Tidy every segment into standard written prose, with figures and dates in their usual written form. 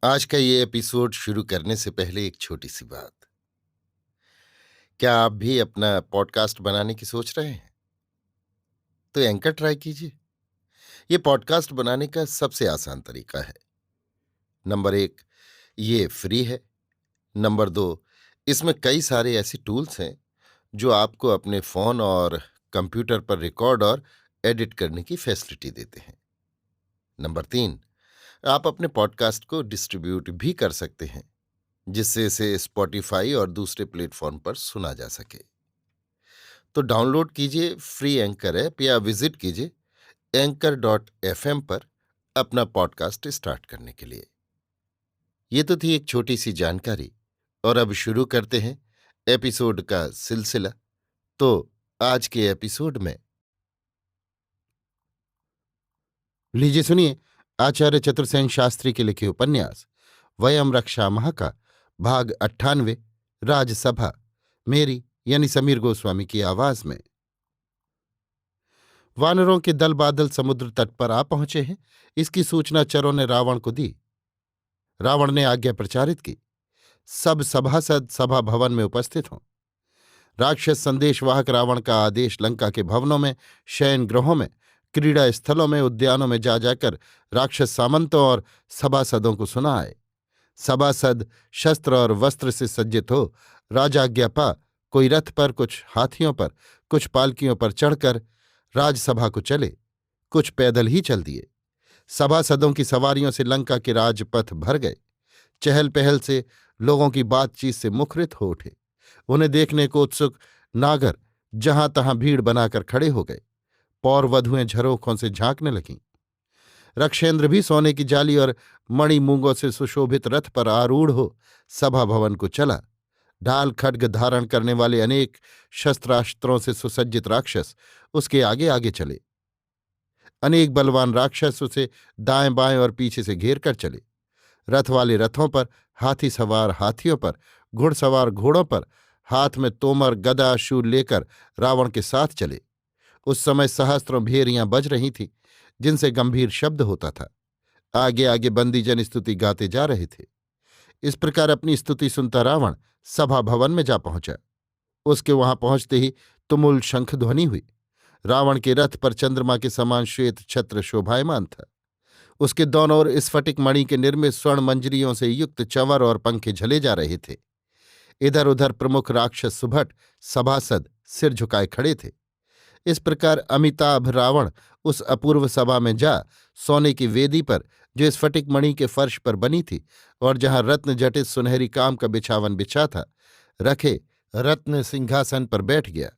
आज का ये एपिसोड शुरू करने से पहले एक छोटी सी बात। क्या आप भी अपना पॉडकास्ट बनाने की सोच रहे हैं? तो एंकर ट्राई कीजिए। ये पॉडकास्ट बनाने का सबसे आसान तरीका है। नंबर एक, ये फ्री है। नंबर दो, इसमें कई सारे ऐसे टूल्स हैं जो आपको अपने फोन और कंप्यूटर पर रिकॉर्ड और एडिट करने की फैसिलिटी देते हैं। नंबर तीन, आप अपने पॉडकास्ट को डिस्ट्रीब्यूट भी कर सकते हैं, जिससे इसे स्पॉटिफाई और दूसरे प्लेटफॉर्म पर सुना जा सके। तो डाउनलोड कीजिए फ्री एंकर ऐप या विजिट कीजिए anchor.fm पर अपना पॉडकास्ट स्टार्ट करने के लिए। ये तो थी एक छोटी सी जानकारी, और अब शुरू करते हैं एपिसोड का सिलसिला। तो आज के एपिसोड में लीजिए सुनिए आचार्य चतुर्सेन शास्त्री के लिखे उपन्यास वयम रक्षा माह का भाग 98, राजसभा, मेरी यानी समीर गोस्वामी की आवाज में। वानरों के दल बादल समुद्र तट पर आ पहुंचे हैं, इसकी सूचना चरों ने रावण को दी। रावण ने आज्ञा प्रचारित की, सब सभासद सभा भवन में उपस्थित हों। राक्षस संदेशवाहक रावण का आदेश लंका के भवनों में, शयन गृहों में, क्रीड़ा स्थलों में, उद्यानों में जा जाकर राक्षस सामंतों और सभासदों को सुनाए। सभासद शस्त्र और वस्त्र से सज्जित हो राजाज्ञा पा कोई रथ पर, कुछ हाथियों पर, कुछ पालकियों पर चढ़कर राजसभा को चले, कुछ पैदल ही चल दिए। सभासदों की सवारियों से लंका के राजपथ भर गए। चहल पहल से लोगों की बातचीत से मुखरित हो उठे। उन्हें देखने को उत्सुक नागर जहां तहां भीड़ बनाकर खड़े हो गए। पौर वधुएं झरोखों से झांकने लगीं। रक्षेंद्र भी सोने की जाली और मणि मूंगों से सुशोभित रथ पर आरूढ़ हो सभा भवन को चला। ढाल खड्ग धारण करने वाले अनेक शस्त्रास्त्रों से सुसज्जित राक्षस उसके आगे आगे चले। अनेक बलवान राक्षस उसे दाएं बाएं और पीछे से घेर कर चले। रथ वाले रथों पर, हाथी सवार हाथियों पर, घुड़सवार घोड़ों पर, हाथ में तोमर गदा शूल लेकर रावण के साथ चले। उस समय सहस्त्रों भेरियां बज रही थीं, जिनसे गंभीर शब्द होता था। आगे आगे बंदीजन स्तुति गाते जा रहे थे। इस प्रकार अपनी स्तुति सुनता रावण सभा भवन में जा पहुंचा। उसके वहां पहुंचते ही तुमुल शंख ध्वनि हुई। रावण के रथ पर चंद्रमा के समान श्वेत छत्र शोभायमान था। उसके दोनों ओर स्फटिक मणि के निर्मित स्वर्ण मंजरियों से युक्त चंवर और पंखे झले जा रहे थे। इधर उधर प्रमुख राक्षस सुभट सभासद सिर झुकाए खड़े थे। इस प्रकार अमिताभ रावण उस अपूर्व सभा में जा सोने की वेदी पर, जो स्फटिक मणि के फर्श पर बनी थी और जहां रत्न जटित सुनहरी काम का बिछावन बिछा था, रखे रत्न सिंहासन पर बैठ गया।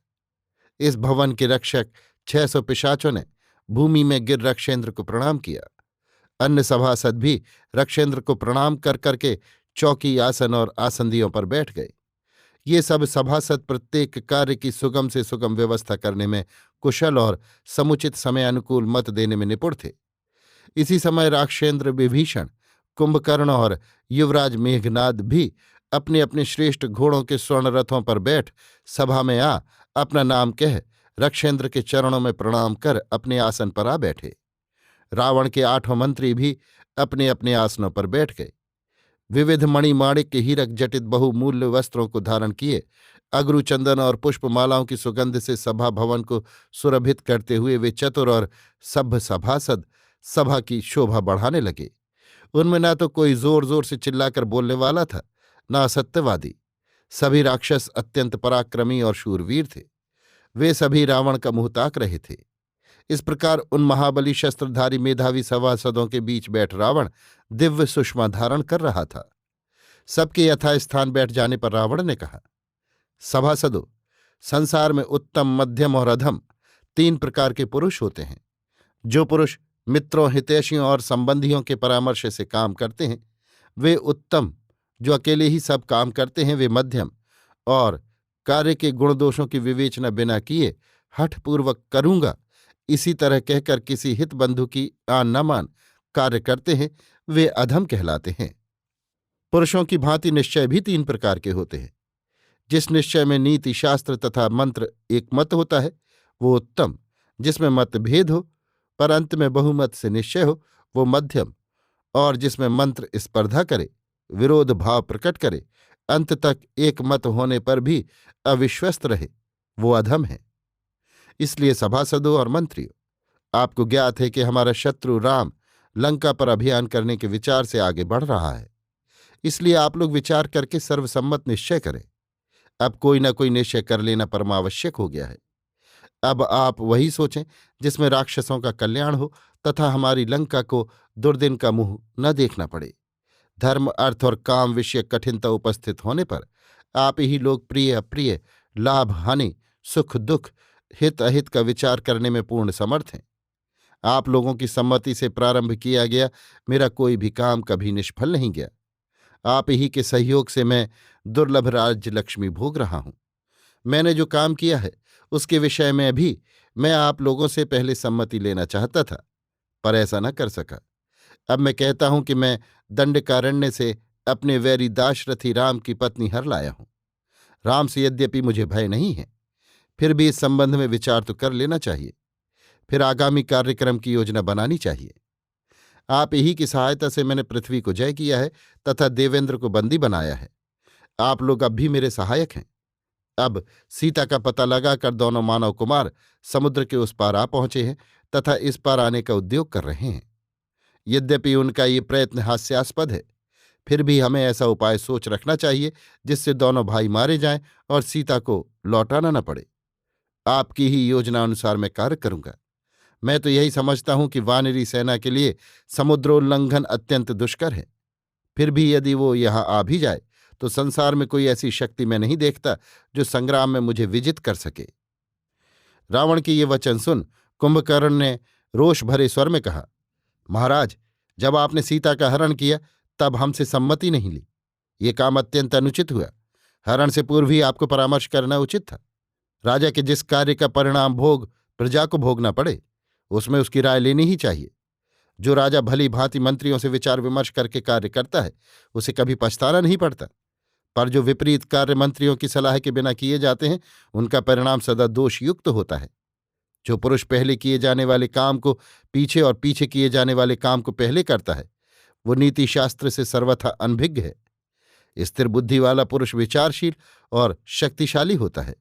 इस भवन के रक्षक 600 पिशाचों ने भूमि में गिर रक्षेंद्र को प्रणाम किया। अन्य सभासद भी रक्षेंद्र को प्रणाम कर करके चौकी, आसन और आसंदियों पर बैठ गए। ये सब सभासद प्रत्येक कार्य की सुगम से सुगम व्यवस्था करने में कुशल और समुचित समय अनुकूल मत देने में निपुण थे। इसी समय राक्षेंद्र, विभीषण, कुंभकर्ण और युवराज मेघनाद भी अपने अपने श्रेष्ठ घोड़ों के स्वर्ण रथों पर बैठ सभा में आ अपना नाम कह रक्षेंद्र के चरणों में प्रणाम कर अपने आसन पर आ बैठे। रावण के 8 मंत्री भी अपने अपने आसनों पर बैठ गए। विविध मणिमाणिक्य हीरक जटित बहुमूल्य वस्त्रों को धारण किए अगरू चंदन और पुष्पमालाओं की सुगंध से सभा भवन को सुरभित करते हुए वे चतुर और सभ्य सभासद सभा की शोभा बढ़ाने लगे। उनमें न तो कोई जोर जोर से चिल्लाकर बोलने वाला था, न असत्यवादी। सभी राक्षस अत्यंत पराक्रमी और शूरवीर थे। वे सभी रावण का मुंह ताक रहे थे। इस प्रकार उन महाबली शस्त्रधारी मेधावी सभासदों के बीच बैठ रावण दिव्य सुषमा धारण कर रहा था। सबके यथास्थान बैठ जाने पर रावण ने कहा, सभासदों, संसार में उत्तम, मध्यम और अधम 3 प्रकार के पुरुष होते हैं। जो पुरुष मित्रों, हितैषियों और संबंधियों के परामर्श से काम करते हैं वे उत्तम। जो अकेले ही सब काम करते हैं वे मध्यम। और कार्य के गुण दोषों की विवेचना बिना किए हठपूर्वक करूंगा इसी तरह कहकर किसी हित बंधु की आन न मान कार्य करते हैं वे अधम कहलाते हैं। पुरुषों की भांति निश्चय भी 3 प्रकार के होते हैं। जिस निश्चय में नीति, शास्त्र तथा मंत्र एक मत होता है वो उत्तम। जिसमें मतभेद हो पर अंत में बहुमत से निश्चय हो वो मध्यम। और जिसमें मंत्र स्पर्धा करे, विरोध भाव प्रकट करे, अंत तक एक मत होने पर भी अविश्वस्त रहे, वो अधम है। इसलिए सभासदों और मंत्रियों, आपको ज्ञात है कि हमारा शत्रु राम लंका पर अभियान करने के विचार से आगे बढ़ रहा है। इसलिए आप लोग विचार करके सर्वसम्मत निश्चय करें। अब कोई न कोई निश्चय कर लेना परमावश्यक हो गया है। अब आप वही सोचें जिसमें राक्षसों का कल्याण हो तथा हमारी लंका को दुर्दिन का मुंह न देखना पड़े। धर्म, अर्थ और काम विषय कठिनता उपस्थित होने पर आप ही लोग प्रिय अप्रिय, लाभ हानि, सुख दुख, हित अहित का विचार करने में पूर्ण समर्थ हैं। आप लोगों की सम्मति से प्रारंभ किया गया मेरा कोई भी काम कभी निष्फल नहीं गया। आप ही के सहयोग से मैं दुर्लभ राज्य लक्ष्मी भोग रहा हूं। मैंने जो काम किया है उसके विषय में भी मैं आप लोगों से पहले सम्मति लेना चाहता था, पर ऐसा न कर सका। अब मैं कहता हूं कि मैं दंडकारण्य से अपने वैरी दाशरथी राम की पत्नी हर लाया हूं। राम से यद्यपि मुझे भय नहीं है, फिर भी इस संबंध में विचार तो कर लेना चाहिए। फिर आगामी कार्यक्रम की योजना बनानी चाहिए। आप ही की सहायता से मैंने पृथ्वी को जय किया है तथा देवेंद्र को बंदी बनाया है। आप लोग अब भी मेरे सहायक हैं। अब सीता का पता लगाकर दोनों मानव कुमार समुद्र के उस पार आ पहुंचे हैं तथा इस पार आने का उद्योग कर रहे हैं। यद्यपि उनका ये प्रयत्न हास्यास्पद है, फिर भी हमें ऐसा उपाय सोच रखना चाहिए जिससे दोनों भाई मारे जाएं और सीता को लौटाना न पड़े। आपकी ही योजना अनुसार मैं कार्य करूंगा। मैं तो यही समझता हूं कि वानरी सेना के लिए समुद्रोल्लंघन अत्यंत दुष्कर है। फिर भी यदि वो यहां आ भी जाए तो संसार में कोई ऐसी शक्ति मैं नहीं देखता जो संग्राम में मुझे विजित कर सके। रावण के ये वचन सुन कुंभकर्ण ने रोष भरे स्वर में कहा, महाराज, जब आपने सीता का हरण किया तब हमसे सम्मति नहीं ली। ये काम अत्यंत अनुचित हुआ। हरण से पूर्व ही आपको परामर्श करना उचित था। राजा के जिस कार्य का परिणाम भोग प्रजा को भोगना पड़े उसमें उसकी राय लेनी ही चाहिए। जो राजा भली भांति मंत्रियों से विचार विमर्श करके कार्य करता है उसे कभी पछताना नहीं पड़ता, पर जो विपरीत कार्य मंत्रियों की सलाह के बिना किए जाते हैं उनका परिणाम सदा दोषयुक्त होता है। जो पुरुष पहले किए जाने वाले काम को पीछे और पीछे किए जाने वाले काम को पहले करता है वो नीति शास्त्र से सर्वथा अनभिज्ञ है। स्थिर बुद्धि वाला पुरुष विचारशील और शक्तिशाली होता है।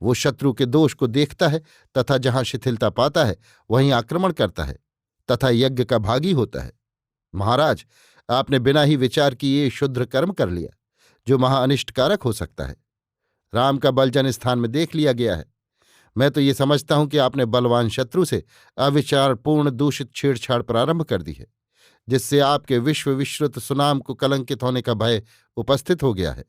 वो शत्रु के दोष को देखता है तथा जहां शिथिलता पाता है वहीं आक्रमण करता है तथा यज्ञ का भागी होता है। महाराज, आपने बिना ही विचार किए क्षुद्र कर्म कर लिया जो महाअनिष्टकारक हो सकता है। राम का बल जन स्थान में देख लिया गया है। मैं तो ये समझता हूं कि आपने बलवान शत्रु से अविचारपूर्ण दूषित छेड़छाड़ प्रारंभ कर दी है, जिससे आपके विश्व विश्रुत सुनाम को कलंकित होने का भय उपस्थित हो गया है।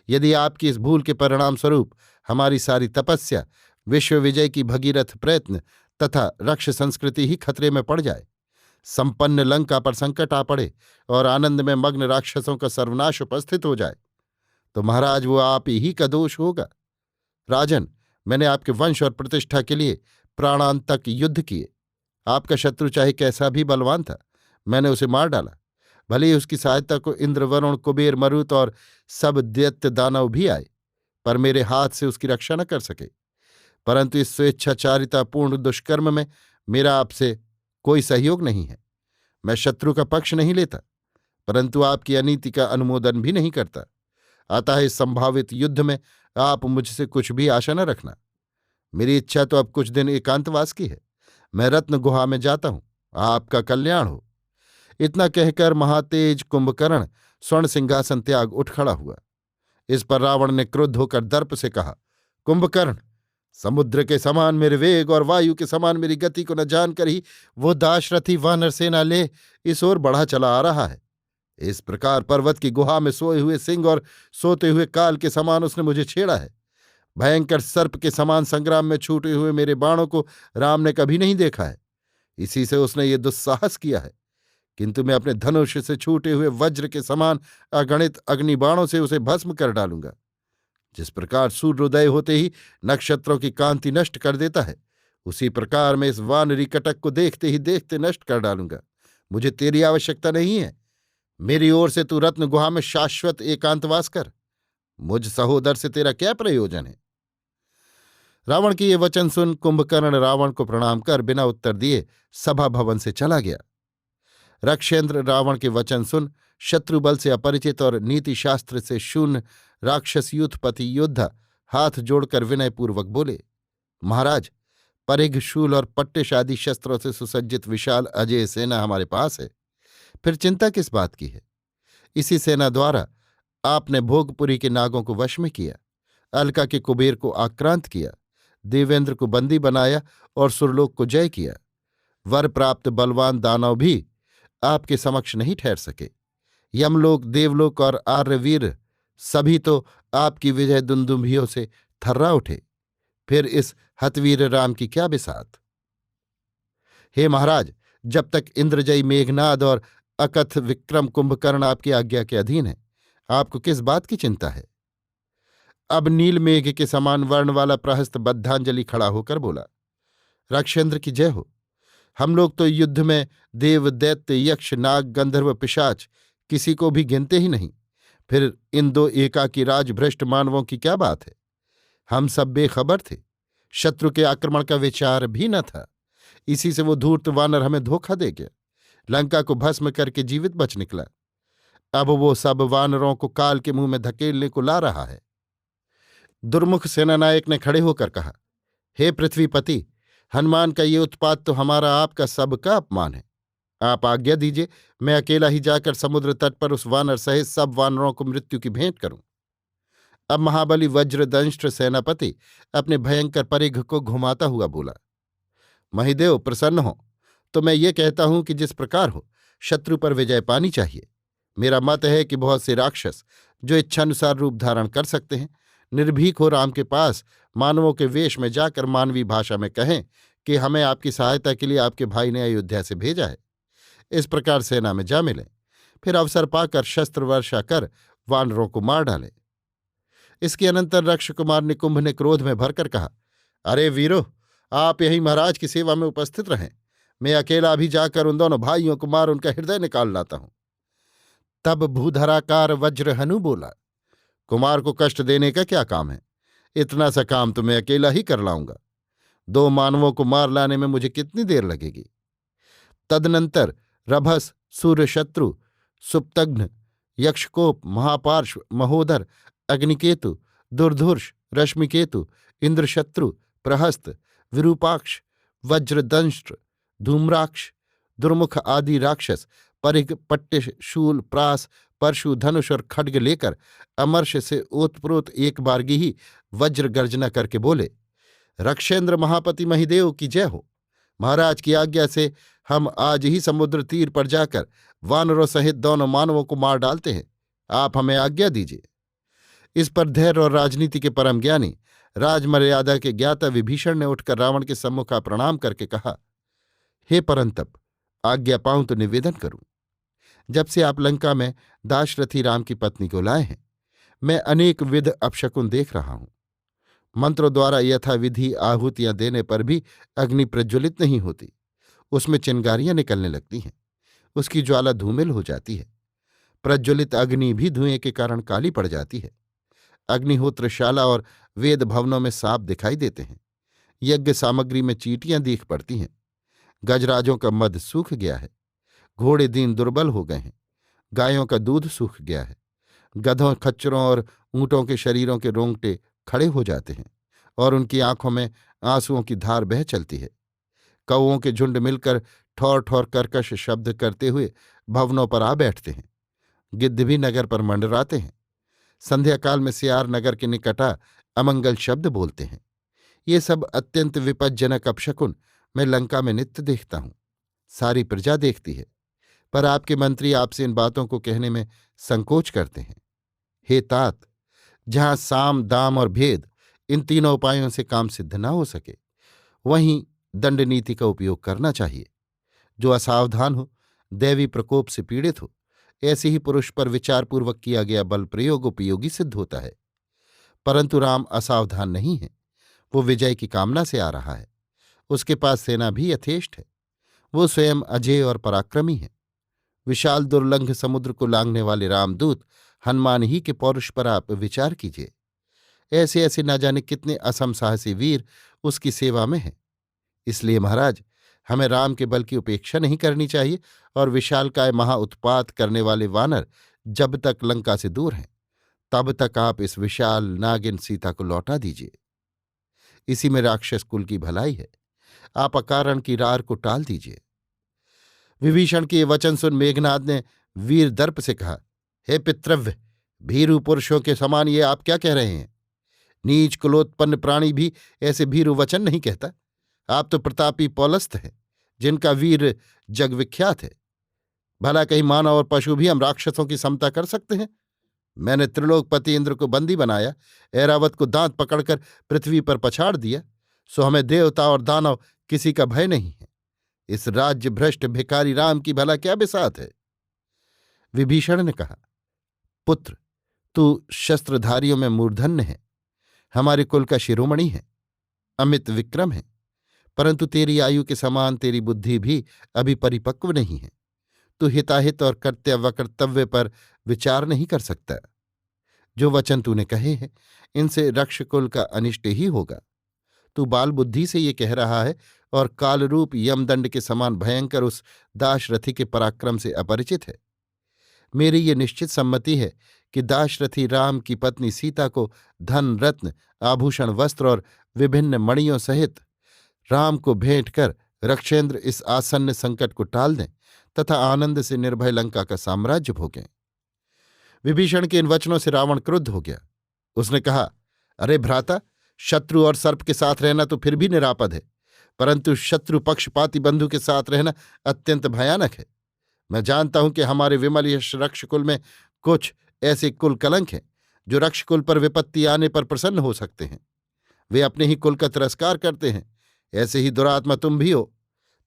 यदि आपकी इस भूल के परिणाम स्वरूप हमारी सारी तपस्या, विश्व विजय की भगीरथ प्रयत्न तथा रक्ष संस्कृति ही खतरे में पड़ जाए, संपन्न लंका पर संकट आ पड़े और आनंद में मग्न राक्षसों का सर्वनाश उपस्थित हो जाए, तो महाराज वो आप ही का दोष होगा। राजन, मैंने आपके वंश और प्रतिष्ठा के लिए प्राणांतक युद्ध किए। आपका शत्रु चाहे कैसा भी बलवान था, मैंने उसे मार डाला। भले ही उसकी सहायता को इंद्र, वरुण, कुबेर, मरुत और सब दैत्य दानव भी आए, पर मेरे हाथ से उसकी रक्षा न कर सके। परंतु इस स्वेच्छाचारितापूर्ण दुष्कर्म में मेरा आपसे कोई सहयोग नहीं है। मैं शत्रु का पक्ष नहीं लेता, परंतु आपकी अनीति का अनुमोदन भी नहीं करता। अतः इस संभावित युद्ध में आप मुझसे कुछ भी आशा न रखना। मेरी इच्छा तो अब कुछ दिन एकांतवास की है। मैं रत्न गुहा में जाता हूं। आपका कल्याण हो। इतना कहकर महातेज कुंभकर्ण स्वर्ण सिंहासन त्याग उठ खड़ा हुआ। इस पर रावण ने क्रुद्ध होकर दर्प से कहा, कुंभकर्ण, समुद्र के समान मेरे वेग और वायु के समान मेरी गति को न जानकर ही वो दाशरथी वानर सेना ले इस ओर बढ़ा चला आ रहा है। इस प्रकार पर्वत की गुहा में सोए हुए सिंह और सोते हुए काल के समान उसने मुझे छेड़ा है। भयंकर सर्प के समान संग्राम में छूटे हुए मेरे बाणों को राम ने कभी नहीं देखा है। इसी से उसने ये दुस्साहस किया है, किंतु मैं अपने धनुष से छूटे हुए वज्र के समान अगणित अग्निबाणों से उसे भस्म कर डालूंगा। जिस प्रकार सूर्योदय होते ही नक्षत्रों की कांति नष्ट कर देता है, उसी प्रकार मैं इस वानरी कटक को देखते ही देखते नष्ट कर डालूंगा। मुझे तेरी आवश्यकता नहीं है। मेरी ओर से तू रत्न गुहा में शाश्वत एकांतवास कर। मुझ सहोदर से तेरा क्या प्रयोजन है? रावण के ये वचन सुन कुंभकर्ण रावण को प्रणाम कर बिना उत्तर दिए सभा भवन से चला गया। रक्षेंद्र रावण के वचन सुन शत्रुबल से अपरिचित और नीति शास्त्र से शून्य राक्षस यूथपति योद्धा हाथ जोड़कर विनयपूर्वक बोले, महाराज, परिघ, शूल और पट्टिश आदि शस्त्रों से सुसज्जित विशाल अजेय सेना हमारे पास है। फिर चिंता किस बात की है? इसी सेना द्वारा आपने भोगपुरी के नागों को वश में किया, अलका के कुबेर को आक्रांत किया, देवेंद्र को बंदी बनाया और सुरलोक को जय किया। वर प्राप्त बलवान दानव भी आपके समक्ष नहीं ठहर सके। यमलोक, देवलोक और आर्यवीर सभी तो आपकी विजय दुंदुभियों से थर्रा उठे। फिर इस हतवीर राम की क्या बिसात? हे महाराज, जब तक इंद्रजयी मेघनाद और अकथ विक्रम कुंभकर्ण आपकी आज्ञा के अधीन है, आपको किस बात की चिंता है? अब नील मेघ के समान वर्ण वाला प्रहस्त बद्धांजलि खड़ा होकर बोला, रक्षेंद्र की जय हो। हम लोग तो युद्ध में देव, दैत्य, यक्ष, नाग, गंधर्व, पिशाच किसी को भी गिनते ही नहीं। फिर इन दो एकाकी राजभ्रष्ट मानवों की क्या बात है? हम सब बेखबर थे, शत्रु के आक्रमण का विचार भी न था। इसी से वो धूर्त वानर हमें धोखा दे गया, लंका को भस्म करके जीवित बच निकला। अब वो सब वानरों को काल के मुंह में धकेलने को ला रहा है। दुर्मुख सेनानायक ने खड़े होकर कहा, हे पृथ्वीपति, हनुमान का ये उत्पात तो हमारा आपका सबका अपमान है। आप आज्ञा दीजिए, मैं अकेला ही जाकर समुद्र तट पर उस वानर सहित सब वानरों को मृत्यु की भेंट करूं। अब महाबली वज्रदंष्ट्र सेनापति अपने भयंकर परिघ को घुमाता हुआ बोला, महिदेव प्रसन्न हो तो मैं ये कहता हूं कि जिस प्रकार हो शत्रु पर विजय पानी चाहिए। मेरा मत है कि बहुत से राक्षस जो इच्छानुसार रूप धारण कर सकते हैं, निर्भीक हो राम के पास मानवों के वेश में जाकर मानवीय भाषा में कहें कि हमें आपकी सहायता के लिए आपके भाई ने अयोध्या से भेजा है। इस प्रकार सेना में जा मिलें, फिर अवसर पाकर शस्त्र वर्षा कर वानरों को मार डालें। इसके अनंतर रक्ष कुमार निकुंभ ने क्रोध में भरकर कहा, अरे वीरो, आप यही महाराज की सेवा में उपस्थित रहें। मैं अकेला भी जाकर उन दोनों भाइयों को मार उनका हृदय निकाल लाता हूं। तब भूधराकार वज्र हनु बोला, कुमार को कष्ट देने का क्या काम है? इतना सा काम तो मैं अकेला ही कर लाऊंगा। 2 मानवों को मार लाने में मुझे कितनी देर लगेगी? तदनंतर रभस, सूर्यशत्रु, सुप्तघ्न, यक्षकोप, महापार्श्व, महोदर, अग्निकेतु, दुर्धुर्ष, रश्मिकेतु, इंद्रशत्रु, प्रहस्त, विरूपाक्ष, वज्रदंष्ट्र, धूम्राक्ष, दुर्मुख आदि राक्षस परिघ, पट्टिश, शूल, प्रास, परशु, धनुष और खड्ग लेकर अमर्ष से ओतप्रोत एक बारगी ही वज्र गर्जना करके बोले, रक्षेंद्र महापति महिदेव की जय हो। महाराज की आज्ञा से हम आज ही समुद्र तीर पर जाकर वानरों सहित दोनों मानवों को मार डालते हैं। आप हमें आज्ञा दीजिए। इस पर धैर्य और राजनीति के परम ज्ञानी, राजमर्यादा के ज्ञाता विभीषण ने उठकर रावण के सम्मुख प्रणाम करके कहा, हे परंतप, आज्ञा पाऊं तो निवेदन करूं। जब से आप लंका में दाशरथी राम की पत्नी को लाए हैं, मैं अनेक विध अपशकुन देख रहा हूं। मंत्रों द्वारा यथाविधि आहुतियां देने पर भी अग्नि प्रज्वलित नहीं होती, उसमें चिंगारियां निकलने लगती हैं, उसकी ज्वाला धूमिल हो जाती है। प्रज्वलित अग्नि भी धुएं के कारण काली पड़ जाती है। अग्निहोत्रशाला और वेद भवनों में सांप दिखाई देते हैं। यज्ञ सामग्री में चींटियां दीख पड़ती हैं। गजराजों का मद सूख गया है, घोड़े दीन दुर्बल हो गए हैं, गायों का दूध सूख गया है, गधों, खच्चरों और ऊँटों के शरीरों के रोंगटे खड़े हो जाते हैं और उनकी आंखों में आंसुओं की धार बह चलती है। कौओं के झुंड मिलकर ठौर ठौर कर्कश शब्द करते हुए भवनों पर आ बैठते हैं। गिद्ध भी नगर पर मंडराते हैं। संध्याकाल में सियार नगर के निकटा अमंगल शब्द बोलते हैं। ये सब अत्यंत विपज्जनक अपशकुन मैं लंका में नित्य देखता हूं। सारी प्रजा देखती है, पर आपके मंत्री आपसे इन बातों को कहने में संकोच करते हैं। हे तात, जहां साम, दाम और भेद, इन तीनों उपायों से काम सिद्ध न हो सके, वहीं दंड नीति का उपयोग करना चाहिए। जो असावधान हो, दैवी प्रकोप से पीड़ित हो, ऐसे ही पुरुष पर विचारपूर्वक किया गया बल प्रयोग उपयोगी सिद्ध होता है। परंतु राम असावधान नहीं है, वो विजय की कामना से आ रहा है। उसके पास सेना भी यथेष्ट है। वो स्वयं अजेय और पराक्रमी है। विशाल दुर्लंघ समुद्र को लांघने वाले रामदूत हनुमान ही के पौरुष पर आप विचार कीजिए। ऐसे ऐसे न जाने कितने असम साहसी वीर उसकी सेवा में हैं। इसलिए महाराज, हमें राम के बल की उपेक्षा नहीं करनी चाहिए, और विशालकाय महाउत्पात करने वाले वानर जब तक लंका से दूर हैं तब तक आप इस विशाल नागिन सीता को लौटा दीजिए। इसी में राक्षस कुल की भलाई है। आप अकारण की रार को टाल दीजिए। विभीषण के ये वचन सुन मेघनाद ने वीर दर्प से कहा, हे पितृव्य, भीरु पुरुषों के समान ये आप क्या कह रहे हैं? नीच कुलोत्पन्न प्राणी भी ऐसे भीरु वचन नहीं कहता। आप तो प्रतापी पौलस्थ हैं, जिनका वीर जग विख्यात है। भला कहीं मानव और पशु भी हम राक्षसों की समता कर सकते हैं? मैंने त्रिलोकपति इंद्र को बंदी बनाया, ऐरावत को दांत पकड़कर पृथ्वी पर पछाड़ दिया, सो हमें देवता और दानव किसी का भय नहीं है। इस राज्य भ्रष्ट भिखारी राम की भला क्या बिसात है? विभीषण ने कहा, पुत्र, तू शस्त्रधारियों में मूर्धन्य है, हमारे कुल का शिरोमणि है, अमित विक्रम है, परंतु तेरी आयु के समान तेरी बुद्धि भी अभी परिपक्व नहीं है। तू हिताहित और कर्तव्य कर्तव्य पर विचार नहीं कर सकता। जो वचन तूने कहे हैं, इनसे रक्षकुल का अनिष्ट ही होगा। तू बाल बुद्धि से ये कह रहा है और कालरूप यमदंड के समान भयंकर उस दाशरथी के पराक्रम से अपरिचित है। मेरी ये निश्चित सम्मति है कि दाशरथी राम की पत्नी सीता को धन रत्न आभूषण वस्त्र और विभिन्न मणियों सहित राम को भेंट कर रक्षेंद्र इस आसन्न संकट को टाल दें तथा आनंद से निर्भय लंका का साम्राज्य भोगें। विभीषण के इन वचनों से रावण क्रुद्ध हो गया। उसने कहा, अरे भ्राता, शत्रु और सर्प के साथ रहना तो फिर भी निरापद है, परंतु शत्रु पक्षपाती बंधु के साथ रहना अत्यंत भयानक है। मैं जानता हूं कि हमारे विमल यश रक्षकुल में कुछ ऐसे कुल कलंक हैं जो रक्षकुल पर विपत्ति आने पर प्रसन्न हो सकते हैं। वे अपने ही कुल का तिरस्कार करते हैं। ऐसे ही दुरात्मा तुम भी हो।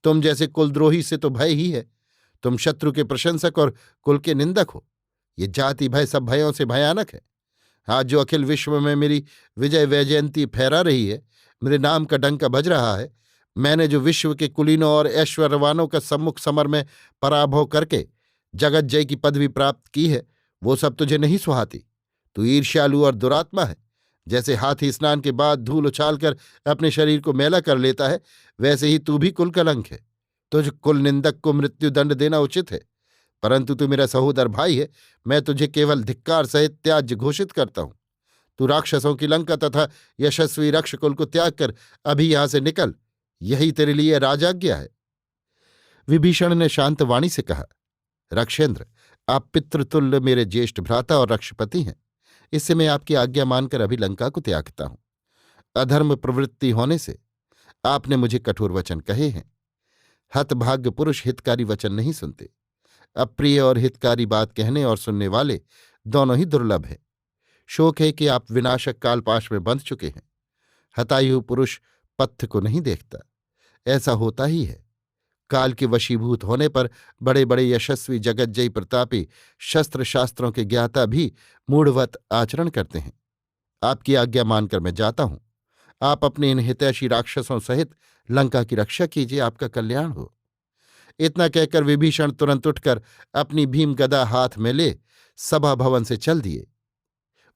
तुम जैसे कुलद्रोही से तो भय ही है। तुम शत्रु के प्रशंसक और कुल के निंदक हो। ये जाति भय सब भयों से भयानक है। आज जो अखिल विश्व में मेरी विजय वैजयंती फहरा रही है, मेरे नाम का डंका बज रहा है, मैंने जो विश्व के कुलीनों और ऐश्वर्यवानों का सम्मुख समर में पराभव करके जगत जय की पदवी प्राप्त की है, वो सब तुझे नहीं सुहाती। तू ईर्ष्यालु और दुरात्मा है। जैसे हाथी स्नान के बाद धूल उछालकर अपने शरीर को मैला कर लेता है, वैसे ही तू भी कुल कलंक है। तुझ कुल निंदक को मृत्युदंड देना उचित है, परंतु तू मेरा सहोदर भाई है। मैं तुझे केवल धिक्कार सहित त्याज्य घोषित करता हूं। तू राक्षसों की लंका तथा यशस्वी रक्षकुल को त्याग कर अभी यहां से निकल। यही तेरे लिए राजाज्ञा है। विभीषण ने शांत वाणी से कहा, रक्षेंद्र, आप पितृतुल्य मेरे ज्येष्ठ भ्राता और रक्षपति हैं। इससे मैं आपकी आज्ञा मानकर अभी लंका को त्यागता हूं। अधर्म प्रवृत्ति होने से आपने मुझे कठोर वचन कहे हैं। हतभाग्य पुरुष हितकारी वचन नहीं सुनते। अप्रिय और हितकारी बात कहने और सुनने वाले दोनों ही दुर्लभ हैं। शोक है कि आप विनाशक कालपाश में बंध चुके हैं। हतायु पुरुष पथ को नहीं देखता। ऐसा होता ही है। काल के वशीभूत होने पर बड़े बड़े यशस्वी जगज्जयी प्रतापी शस्त्र शास्त्रों के ज्ञाता भी मूढ़वत आचरण करते हैं। आपकी आज्ञा मानकर मैं जाता हूं। आप अपने इन हितैषी राक्षसों सहित लंका की रक्षा कीजिए, आपका कल्याण हो। इतना कहकर विभीषण तुरंत उठकर अपनी भीम गदा हाथ में ले सभा भवन से चल दिए।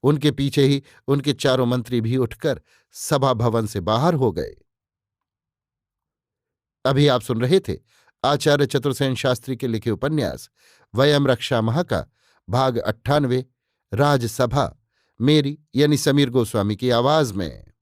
उनके पीछे ही उनके चारों मंत्री भी उठकर सभा भवन से बाहर हो गए। अभी आप सुन रहे थे आचार्य चतुर्सेन शास्त्री के लिखे उपन्यास वयम रक्षामः का भाग 98 राजसभा, मेरी यानी समीर गोस्वामी की आवाज में।